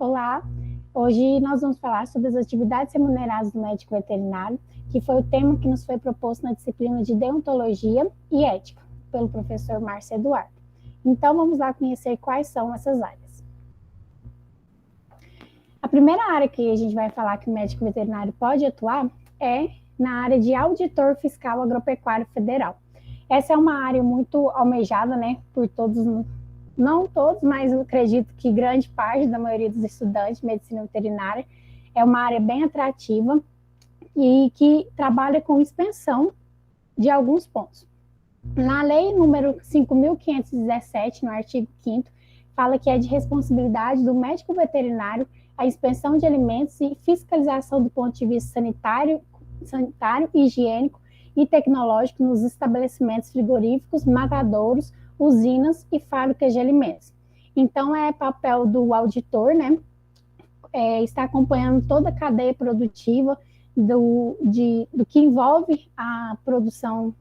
Olá, hoje nós vamos falar sobre as atividades remuneradas do médico veterinário, que foi o tema que nos foi proposto na disciplina de Deontologia e Ética, pelo professor Márcio Eduardo. Então, vamos lá conhecer quais são essas áreas. A primeira área que a gente vai falar que o médico veterinário pode atuar é na área de auditor fiscal agropecuário federal. Essa é uma área muito almejada, por todos, não todos, mas eu acredito que grande parte da maioria dos estudantes de medicina veterinária. É uma área bem atrativa e que trabalha com inspeção de alguns pontos. Na lei número 5.517, no artigo 5º, fala que é de responsabilidade do médico veterinário a inspeção de alimentos e fiscalização do ponto de vista sanitário, higiênico e tecnológico nos estabelecimentos frigoríficos, matadouros, usinas e fábricas de alimentos. Então, é papel do auditor, está acompanhando toda a cadeia produtiva do que envolve a produção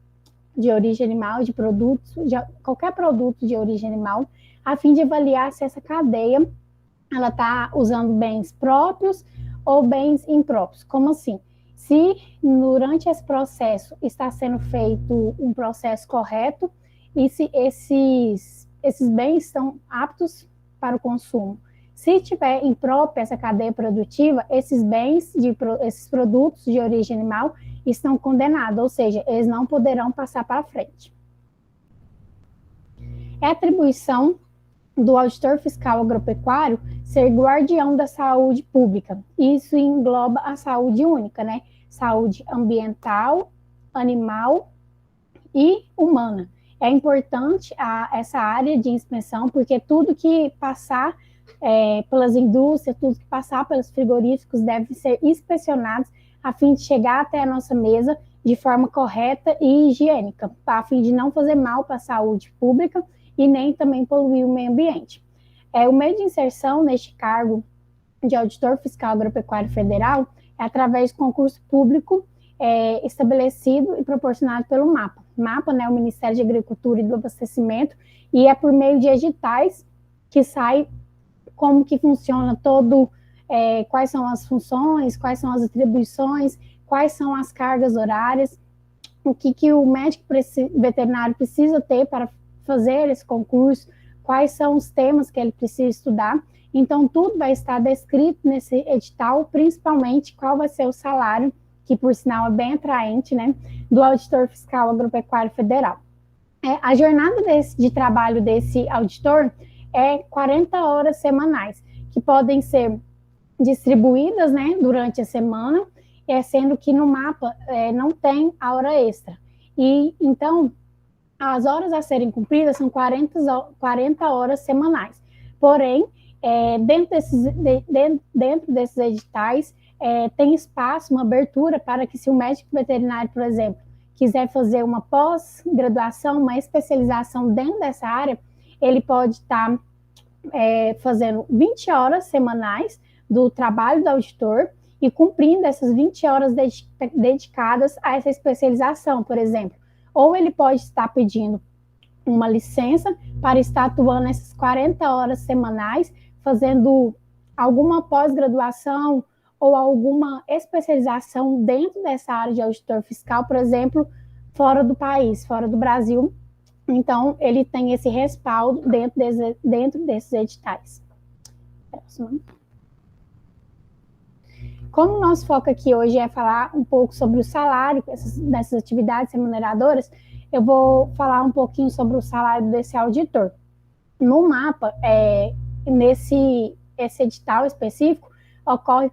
de origem animal, de produtos, qualquer produto de origem animal, a fim de avaliar se essa cadeia ela está usando bens próprios ou bens impróprios. Como assim? Se durante esse processo está sendo feito um processo correto e se esses bens estão aptos para o consumo. Se tiver imprópria essa cadeia produtiva, esses bens, esses produtos de origem animal estão condenados, ou seja, eles não poderão passar para frente. É atribuição do auditor fiscal agropecuário ser guardião da saúde pública. Isso engloba a saúde única, Saúde ambiental, animal e humana. É importante essa área de inspeção, porque tudo que passar pelas indústrias, tudo que passar pelos frigoríficos deve ser inspecionado a fim de chegar até a nossa mesa de forma correta e higiênica, a fim de não fazer mal para a saúde pública e nem também poluir o meio ambiente. O meio de inserção neste cargo de auditor fiscal agropecuário federal é através do concurso público estabelecido e proporcionado pelo MAPA. MAPA, o Ministério de Agricultura e do Abastecimento, e é por meio de editais que sai como que funciona quais são as funções, quais são as atribuições, quais são as cargas horárias, o que o médico veterinário precisa ter para fazer esse concurso, quais são os temas que ele precisa estudar. Então, tudo vai estar descrito nesse edital, principalmente qual vai ser o salário, que por sinal é bem atraente, do auditor fiscal agropecuário federal. A jornada de trabalho desse auditor é 40 horas semanais, que podem ser distribuídas, durante a semana, sendo que no MAPA não tem a hora extra. E, então, as horas a serem cumpridas são 40 horas semanais. Porém, dentro desses editais, tem espaço, uma abertura para que, se o médico veterinário, por exemplo, quiser fazer uma pós-graduação, uma especialização dentro dessa área, ele pode estar fazendo 20 horas semanais do trabalho do auditor e cumprindo essas 20 horas dedicadas a essa especialização, por exemplo. Ou ele pode estar pedindo uma licença para estar atuando essas 40 horas semanais, fazendo alguma pós-graduação ou alguma especialização dentro dessa área de auditor fiscal, por exemplo, fora do país, fora do Brasil. Então, ele tem esse respaldo dentro desses editais. Próximo. Como o nosso foco aqui hoje é falar um pouco sobre o salário dessas atividades remuneradoras, eu vou falar um pouquinho sobre o salário desse auditor. No MAPA, esse edital específico, ocorre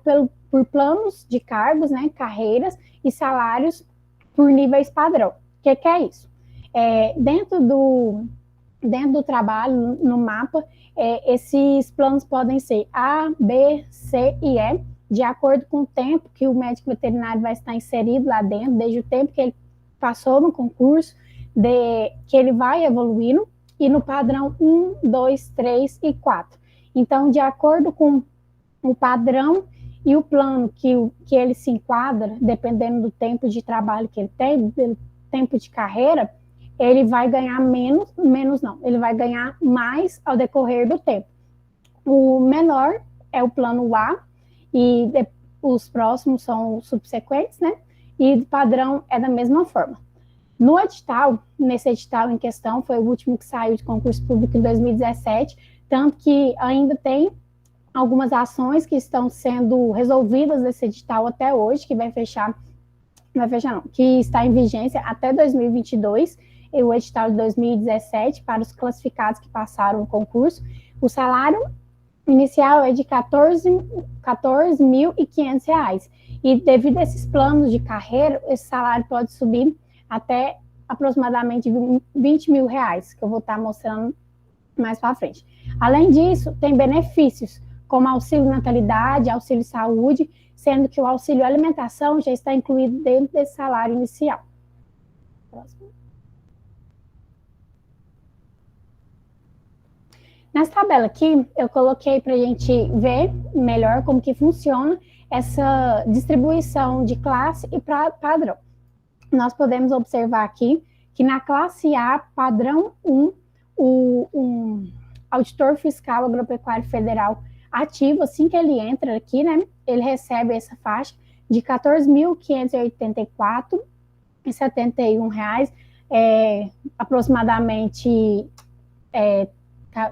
por planos de cargos, carreiras e salários por níveis padrão. O que é isso? Dentro do trabalho no MAPA, esses planos podem ser A, B, C e E, de acordo com o tempo que o médico veterinário vai estar inserido lá dentro, desde o tempo que ele passou no concurso, que ele vai evoluindo, e no padrão 1, 2, 3 e 4. Então, de acordo com o padrão e o plano que ele se enquadra, dependendo do tempo de trabalho que ele tem, do tempo de carreira, ele vai ganhar ele vai ganhar mais ao decorrer do tempo. O menor é o plano A, e os próximos são subsequentes, né? E padrão é da mesma forma. No edital, nesse edital em questão, foi o último que saiu de concurso público em 2017, tanto que ainda tem algumas ações que estão sendo resolvidas nesse edital até hoje, que que está em vigência até 2022, e o edital de 2017, para os classificados que passaram o concurso. O salário inicial é de R$ 14.500, e devido a esses planos de carreira, esse salário pode subir até aproximadamente R$20 mil, que eu vou estar mostrando mais para frente. Além disso, tem benefícios, como auxílio natalidade, auxílio saúde, sendo que o auxílio alimentação já está incluído dentro desse salário inicial. Próximo. Nessa tabela aqui, eu coloquei para a gente ver melhor como que funciona essa distribuição de classe e padrão. Nós podemos observar aqui que na classe A, padrão 1, o auditor fiscal agropecuário federal ativo, assim que ele entra aqui, né, ele recebe essa faixa de R$ 14.584,71, aproximadamente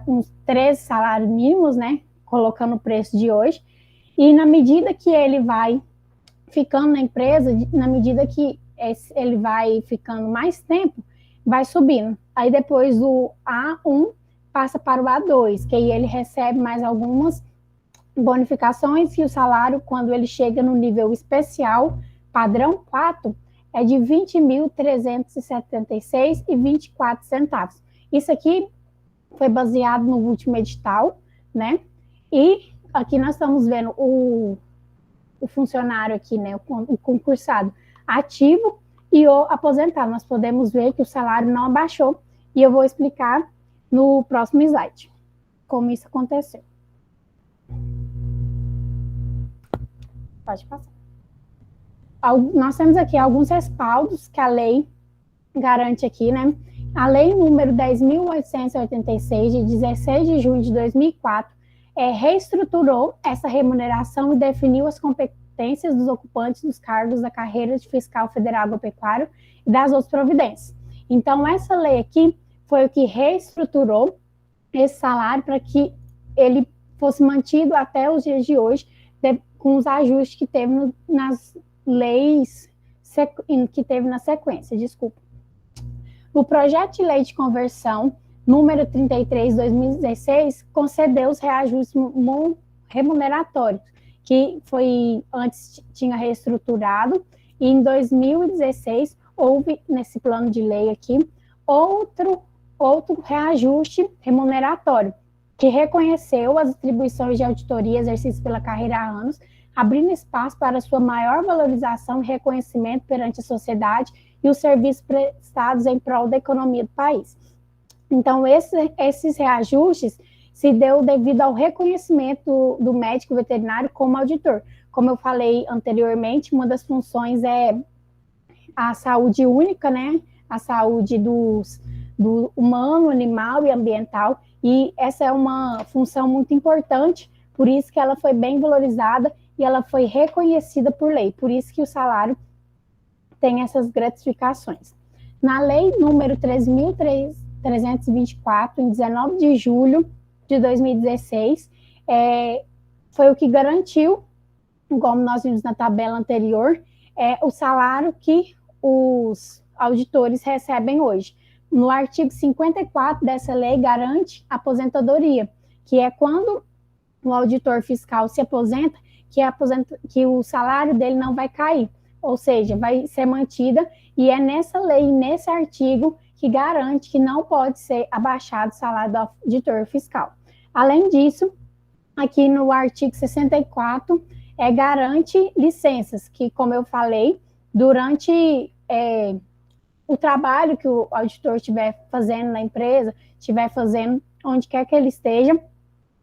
uns 13 salários mínimos, né, colocando o preço de hoje. E na medida que ele vai ficando na empresa, na medida que ele vai ficando mais tempo, vai subindo. Aí depois o A1 passa para o A2, que aí ele recebe mais algumas bonificações, e o salário, quando ele chega no nível especial, padrão 4, é de R$ 20.376,24. Isso aqui foi baseado no último edital, né? E aqui nós estamos vendo o funcionário aqui, né? O concursado ativo e o aposentado. Nós podemos ver que o salário não abaixou, e eu vou explicar no próximo slide como isso aconteceu. Pode passar. Nós temos aqui alguns respaldos que a lei garante aqui, né? A lei número 10.886, de 16 de junho de 2004, reestruturou essa remuneração e definiu as competências dos ocupantes dos cargos da carreira de fiscal federal agropecuário e das outras providências. Então, essa lei aqui foi o que reestruturou esse salário para que ele fosse mantido até os dias de hoje, com os ajustes que teve nas leis que teve na sequência, desculpa. O projeto de lei de conversão, número 33, 2016, concedeu os reajustes remuneratórios, que antes tinha reestruturado, e em 2016 houve, nesse plano de lei aqui, outro reajuste remuneratório, que reconheceu as atribuições de auditoria exercidas pela carreira há anos, abrindo espaço para sua maior valorização e reconhecimento perante a sociedade e os serviços prestados em prol da economia do país. Então, esses reajustes se deu devido ao reconhecimento do médico veterinário como auditor. Como eu falei anteriormente, uma das funções é a saúde única, né? A saúde do humano, animal e ambiental, e essa é uma função muito importante, por isso que ela foi bem valorizada e ela foi reconhecida por lei, por isso que o salário tem essas gratificações. Na lei número 3.324, em 19 de julho de 2016, foi o que garantiu, como nós vimos na tabela anterior, o salário que os auditores recebem hoje. No artigo 54 dessa lei garante a aposentadoria, que é quando o auditor fiscal se aposenta, que o salário dele não vai cair, ou seja, vai ser mantida, e é nessa lei, nesse artigo, que garante que não pode ser abaixado o salário do auditor fiscal. Além disso, aqui no artigo 64, garante licenças, que, como eu falei, durante o trabalho que o auditor estiver fazendo na empresa, estiver fazendo onde quer que ele esteja,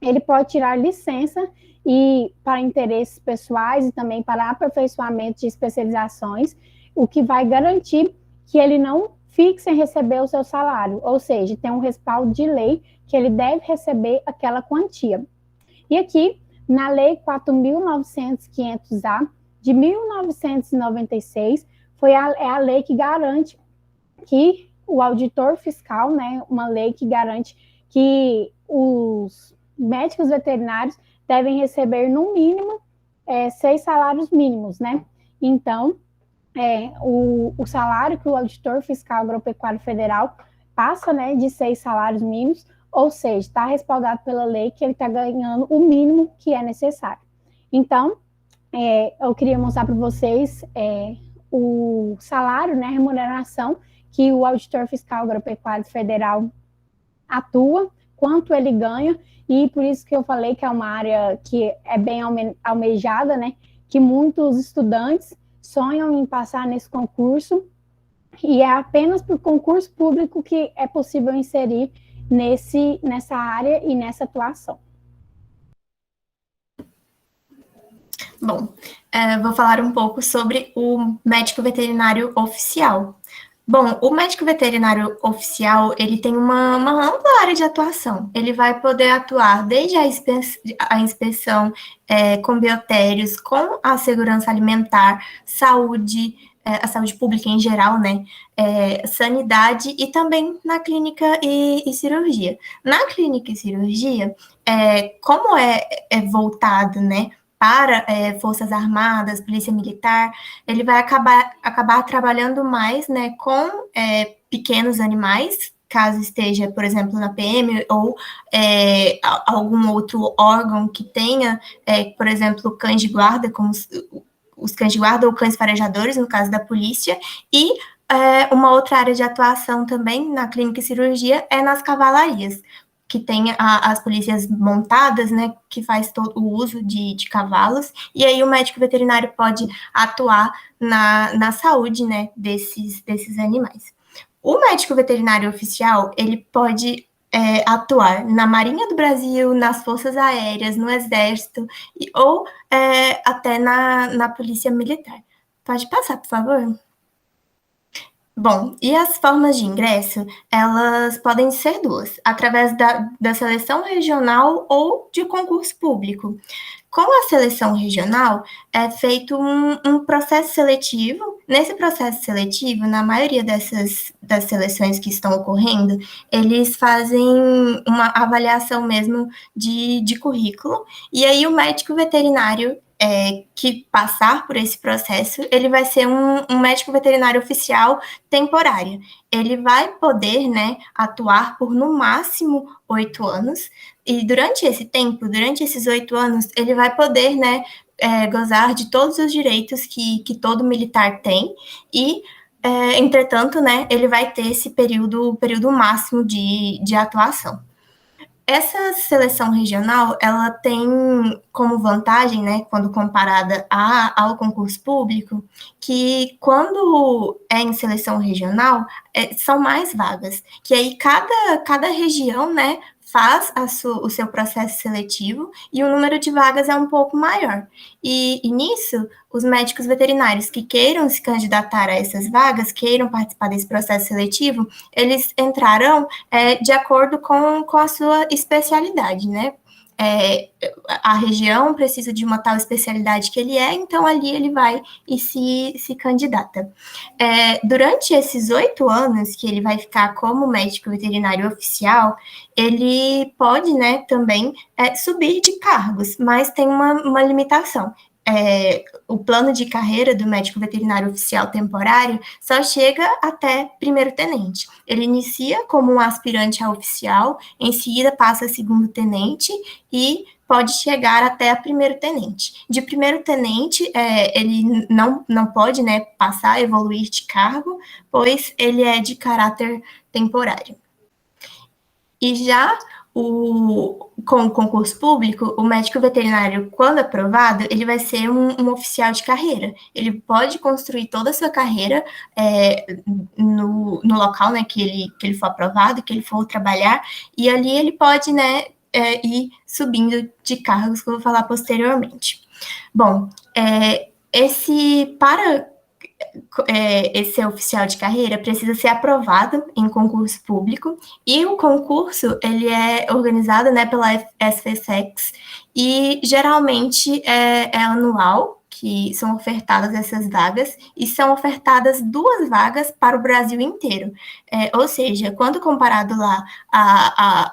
ele pode tirar licença e para interesses pessoais e também para aperfeiçoamento de especializações, o que vai garantir que ele não fique sem receber o seu salário, ou seja, tem um respaldo de lei que ele deve receber aquela quantia. E aqui na Lei 4.900-500-A, de 1996, é a lei que garante que o auditor fiscal, né, uma lei que garante que os médicos veterinários devem receber, no mínimo, 6 salários mínimos, né? Então, o salário que o auditor fiscal agropecuário federal passa, né, de 6 salários mínimos, ou seja, está respaldado pela lei que ele está ganhando o mínimo que é necessário. Então, eu queria mostrar para vocês o salário, né, a remuneração que o auditor fiscal agropecuário federal atua, quanto ele ganha, e por isso que eu falei que é uma área que é bem almejada, né, que muitos estudantes sonham em passar nesse concurso, e é apenas por concurso público que é possível inserir nessa área e nessa atuação. Bom, vou falar um pouco sobre o médico veterinário oficial. Bom, o médico veterinário oficial, ele tem uma ampla área de atuação. Ele vai poder atuar desde a inspeção com biotérios, com a segurança alimentar, saúde, a saúde pública em geral, né? Sanidade e também na clínica e cirurgia. Na clínica e cirurgia, como é voltado, né, para Forças Armadas, Polícia Militar, ele vai acabar trabalhando mais, né, com pequenos animais, caso esteja, por exemplo, na PM ou algum outro órgão que tenha, por exemplo, cães de guarda, como os cães de guarda ou cães farejadores, no caso da polícia, e uma outra área de atuação também na clínica e cirurgia é nas cavalarias, que tem as polícias montadas, né, que faz todo o uso de cavalos, e aí o médico veterinário pode atuar na saúde, né, desses animais. O médico veterinário oficial, ele pode atuar na Marinha do Brasil, nas Forças Aéreas, no Exército, ou até na Polícia Militar. Pode passar, por favor? Bom, e as formas de ingresso, elas podem ser duas, através da seleção regional ou de concurso público. Com a seleção regional, é feito um processo seletivo. Nesse processo seletivo, na maioria das seleções que estão ocorrendo, eles fazem uma avaliação mesmo de currículo, e aí o médico veterinário que passar por esse processo, ele vai ser um médico veterinário oficial temporário. Ele vai poder, né, atuar por no máximo 8 anos, e durante esse tempo, durante esses 8 anos, ele vai poder, né, gozar de todos os direitos que todo militar tem, e, entretanto, né, ele vai ter esse período máximo de atuação. Essa seleção regional, ela tem como vantagem, né, quando comparada ao concurso público, que quando é em seleção regional, são mais vagas, que aí cada região, né, faz o seu processo seletivo e o número de vagas é um pouco maior. E nisso, os médicos veterinários que queiram se candidatar a essas vagas, queiram participar desse processo seletivo, eles entrarão de acordo com a sua especialidade, né? A região precisa de uma tal especialidade que ele então ali ele vai e se candidata. Durante esses 8 anos que ele vai ficar como médico veterinário oficial, ele pode, né, também subir de cargos, mas tem uma limitação. O plano de carreira do médico veterinário oficial temporário só chega até primeiro-tenente. Ele inicia como um aspirante a oficial, em seguida passa a segundo-tenente e pode chegar até a primeiro-tenente. De primeiro-tenente, ele não pode, né, passar, evoluir de cargo, pois ele é de caráter temporário. E já com o concurso público, o médico veterinário, quando aprovado, ele vai ser um oficial de carreira. Ele pode construir toda a sua carreira no local, né, que ele for aprovado, que ele for trabalhar, e ali ele pode, né, ir subindo de cargos, que eu vou falar posteriormente. Bom, para esse oficial de carreira precisa ser aprovado em concurso público, e o concurso ele é organizado, né, pela SFSEX, e geralmente é anual, que são ofertadas essas vagas, e são ofertadas 2 vagas para o Brasil inteiro. Ou seja, quando comparado lá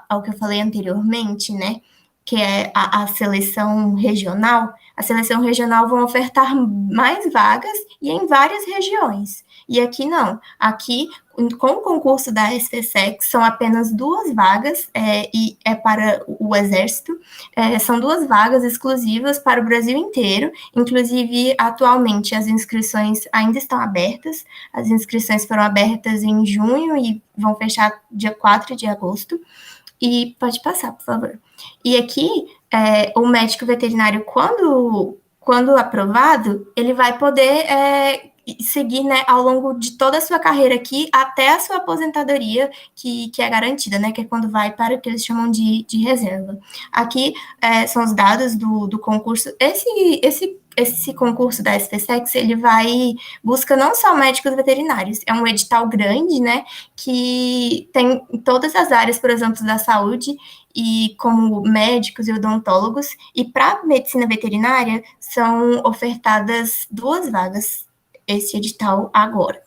ao que eu falei anteriormente, né, que é a seleção regional, a seleção regional vão ofertar mais vagas e em várias regiões. E aqui não. Aqui, com o concurso da SFSEX, são apenas 2 vagas, e é para o Exército. São 2 vagas exclusivas para o Brasil inteiro. Inclusive, atualmente, as inscrições ainda estão abertas. As inscrições foram abertas em junho e vão fechar dia 4 de agosto. E pode passar, por favor. E aqui, o médico veterinário, quando aprovado, ele vai poder seguir, né, ao longo de toda a sua carreira aqui, até a sua aposentadoria, que é garantida, né, que é quando vai para o que eles chamam de reserva. Aqui são os dados do concurso. Esse concurso da SPSEX, ele busca não só médicos veterinários, é um edital grande, né, que tem todas as áreas, por exemplo, da saúde, e como médicos e odontólogos, e para medicina veterinária são ofertadas 2 vagas, esse edital agora.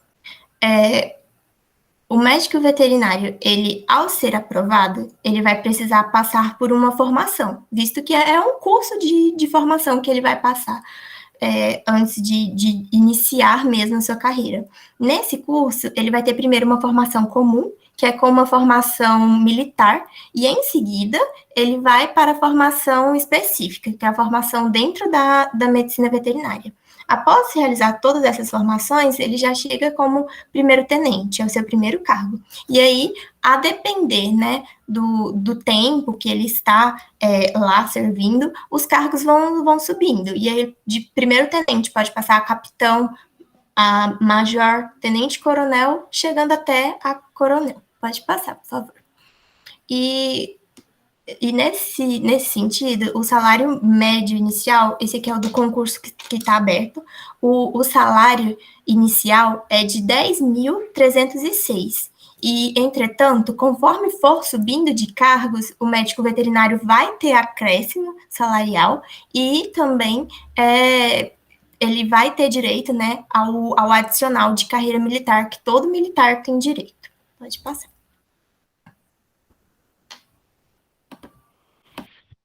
O médico veterinário, ele, ao ser aprovado, ele vai precisar passar por uma formação, visto que é um curso de formação que ele vai passar antes de iniciar mesmo a sua carreira. Nesse curso, ele vai ter primeiro uma formação comum, que é como uma formação militar, e em seguida ele vai para a formação específica, que é a formação dentro da medicina veterinária. Após realizar todas essas formações, ele já chega como primeiro-tenente, é o seu primeiro cargo. E aí, a depender, né, do tempo que ele está lá servindo, os cargos vão subindo. E aí, de primeiro-tenente pode passar a capitão, a major, tenente-coronel, chegando até a coronel. Pode passar, por favor. E nesse sentido, o salário médio inicial, esse aqui é o do concurso que está aberto, o salário inicial é de 10.306. E, entretanto, conforme for subindo de cargos, o médico veterinário vai ter acréscimo salarial e também ele vai ter direito, né, ao adicional de carreira militar, que todo militar tem direito. Pode passar.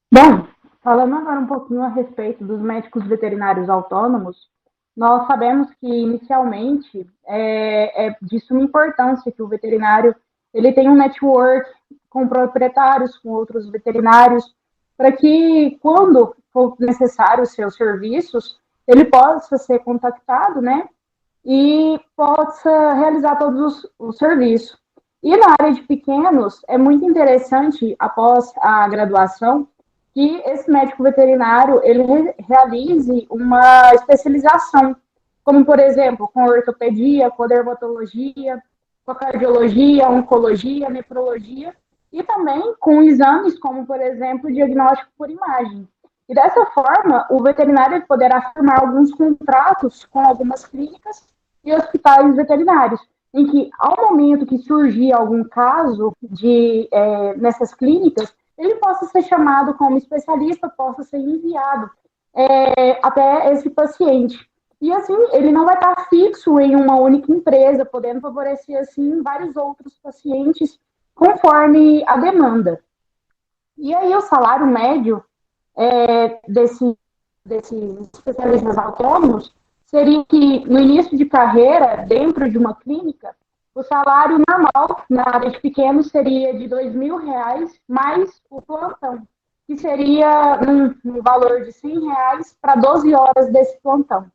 Bom, falando agora um pouquinho a respeito dos médicos veterinários autônomos, nós sabemos que, inicialmente, é de suma importância que o veterinário ele tenha um network com proprietários, com outros veterinários, para que, quando for necessário os seus serviços, ele possa ser contactado, né, e possa realizar todos os serviços. E na área de pequenos, é muito interessante, após a graduação, que esse médico veterinário ele realize uma especialização, como, por exemplo, com ortopedia, com dermatologia, com cardiologia, oncologia, nefrologia, e também com exames como, por exemplo, diagnóstico por imagem. E dessa forma, o veterinário poderá firmar alguns contratos com algumas clínicas e hospitais veterinários, em que, ao momento que surgir algum caso nessas clínicas, ele possa ser chamado como especialista, possa ser enviado até esse paciente. E assim, ele não vai estar fixo em uma única empresa, podendo favorecer, assim, vários outros pacientes, conforme a demanda. E aí, o salário médio desses especialistas autônomos seria que, no início de carreira, dentro de uma clínica, o salário normal na área de pequenos seria de R$2.000 mais o plantão, que seria no valor de R$100 para 12 horas desse plantão.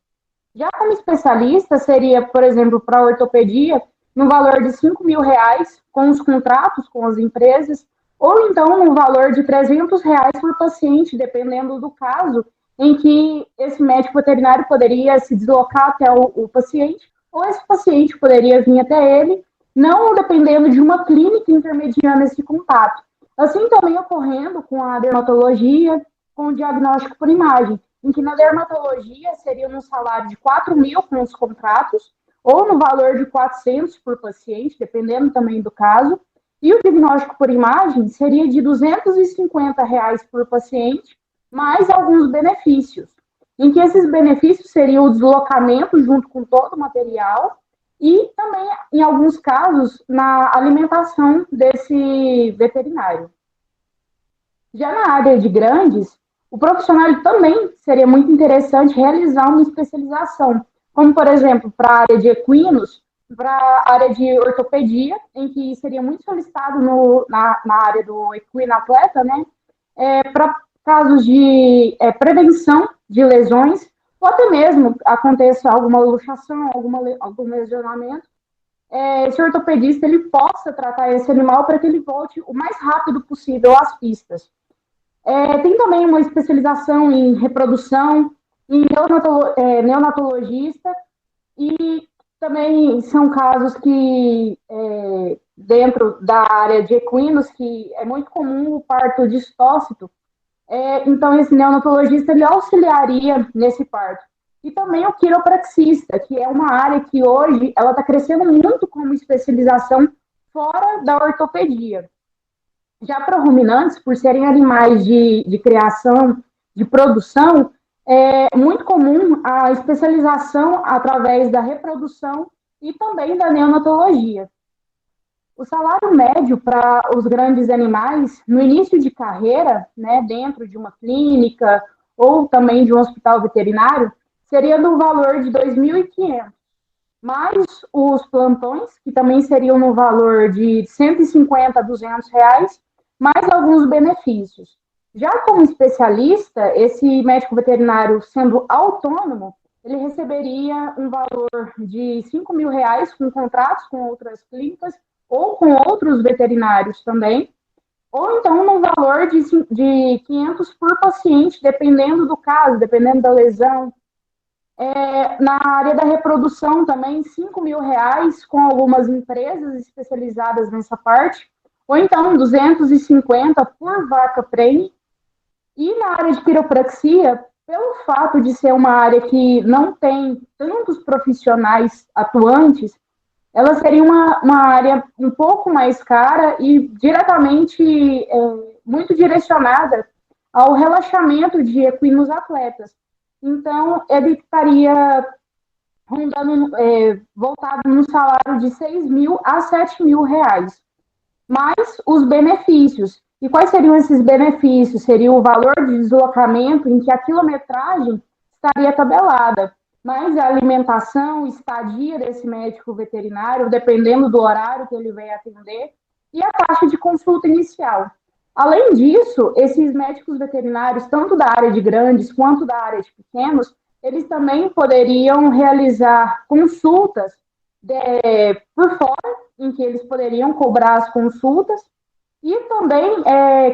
Já como especialista, seria, por exemplo, para ortopedia, no valor de R$5.000 com os contratos com as empresas, ou então no valor de R$300 por paciente, dependendo do caso, em que esse médico veterinário poderia se deslocar até o paciente, ou esse paciente poderia vir até ele, não dependendo de uma clínica intermediando esse contato. Assim também ocorrendo com a dermatologia, com o diagnóstico por imagem, em que na dermatologia seria um salário de 4 mil com os contratos, ou no valor de 400 por paciente, dependendo também do caso, e o diagnóstico por imagem seria de R$ 250 por paciente, mais alguns benefícios, em que esses benefícios seriam o deslocamento junto com todo o material e também, em alguns casos, na alimentação desse veterinário. Já na área de grandes, o profissional também seria muito interessante realizar uma especialização, como, por exemplo, para a área de equinos, para a área de ortopedia, em que seria muito solicitado na área do equino atleta, né, para casos de prevenção de lesões, ou até mesmo aconteça alguma luxação, algum lesionamento, esse ortopedista ele possa tratar esse animal para que ele volte o mais rápido possível às pistas. Tem também uma especialização em reprodução, em neonatologista, e também são casos que, dentro da área de equinos, que é muito comum o parto distócito, então esse neonatologista ele auxiliaria nesse parto. E também o quiropraxista, que é uma área que hoje ela está crescendo muito como especialização fora da ortopedia. Já para ruminantes, por serem animais de criação, de produção, é muito comum a especialização através da reprodução e também da neonatologia. O salário médio para os grandes animais, no início de carreira, né, dentro de uma clínica ou também de um hospital veterinário, seria no valor de R$ 2.500, mais os plantões, que também seriam no valor de 150 a R$ 200, mais alguns benefícios. Já como especialista, esse médico veterinário sendo autônomo, ele receberia um valor de R$ 5.000 com contratos com outras clínicas ou com outros veterinários também, ou então no valor de 500 por paciente, dependendo do caso, dependendo da lesão. Na área da reprodução também, R$ 5.000 com algumas empresas especializadas nessa parte, ou então 250 por vaca prêmio. E na área de quiropraxia, pelo fato de ser uma área que não tem tantos profissionais atuantes, ela seria uma área um pouco mais cara e diretamente muito direcionada ao relaxamento de equinos atletas. Então, ele estaria rondando, voltado no salário de R$ 6.000 a R$ 7.000, mais os benefícios. E quais seriam esses benefícios? Seria o valor de deslocamento, em que a quilometragem estaria tabelada, mas a alimentação, estadia desse médico veterinário, dependendo do horário que ele vai atender, e a taxa de consulta inicial. Além disso, esses médicos veterinários, tanto da área de grandes quanto da área de pequenos, eles também poderiam realizar consultas por fora, em que eles poderiam cobrar as consultas, e também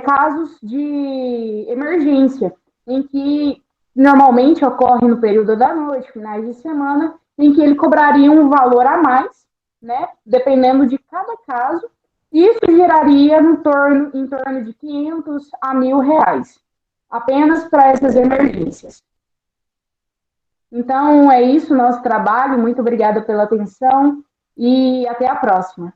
casos de emergência, em que normalmente ocorre no período da noite, finais de semana, em que ele cobraria um valor a mais, né, dependendo de cada caso, e isso geraria em torno de 500 a R$ 1.000, apenas para essas emergências. Então, é isso o nosso trabalho. Muito obrigada pela atenção e até a próxima.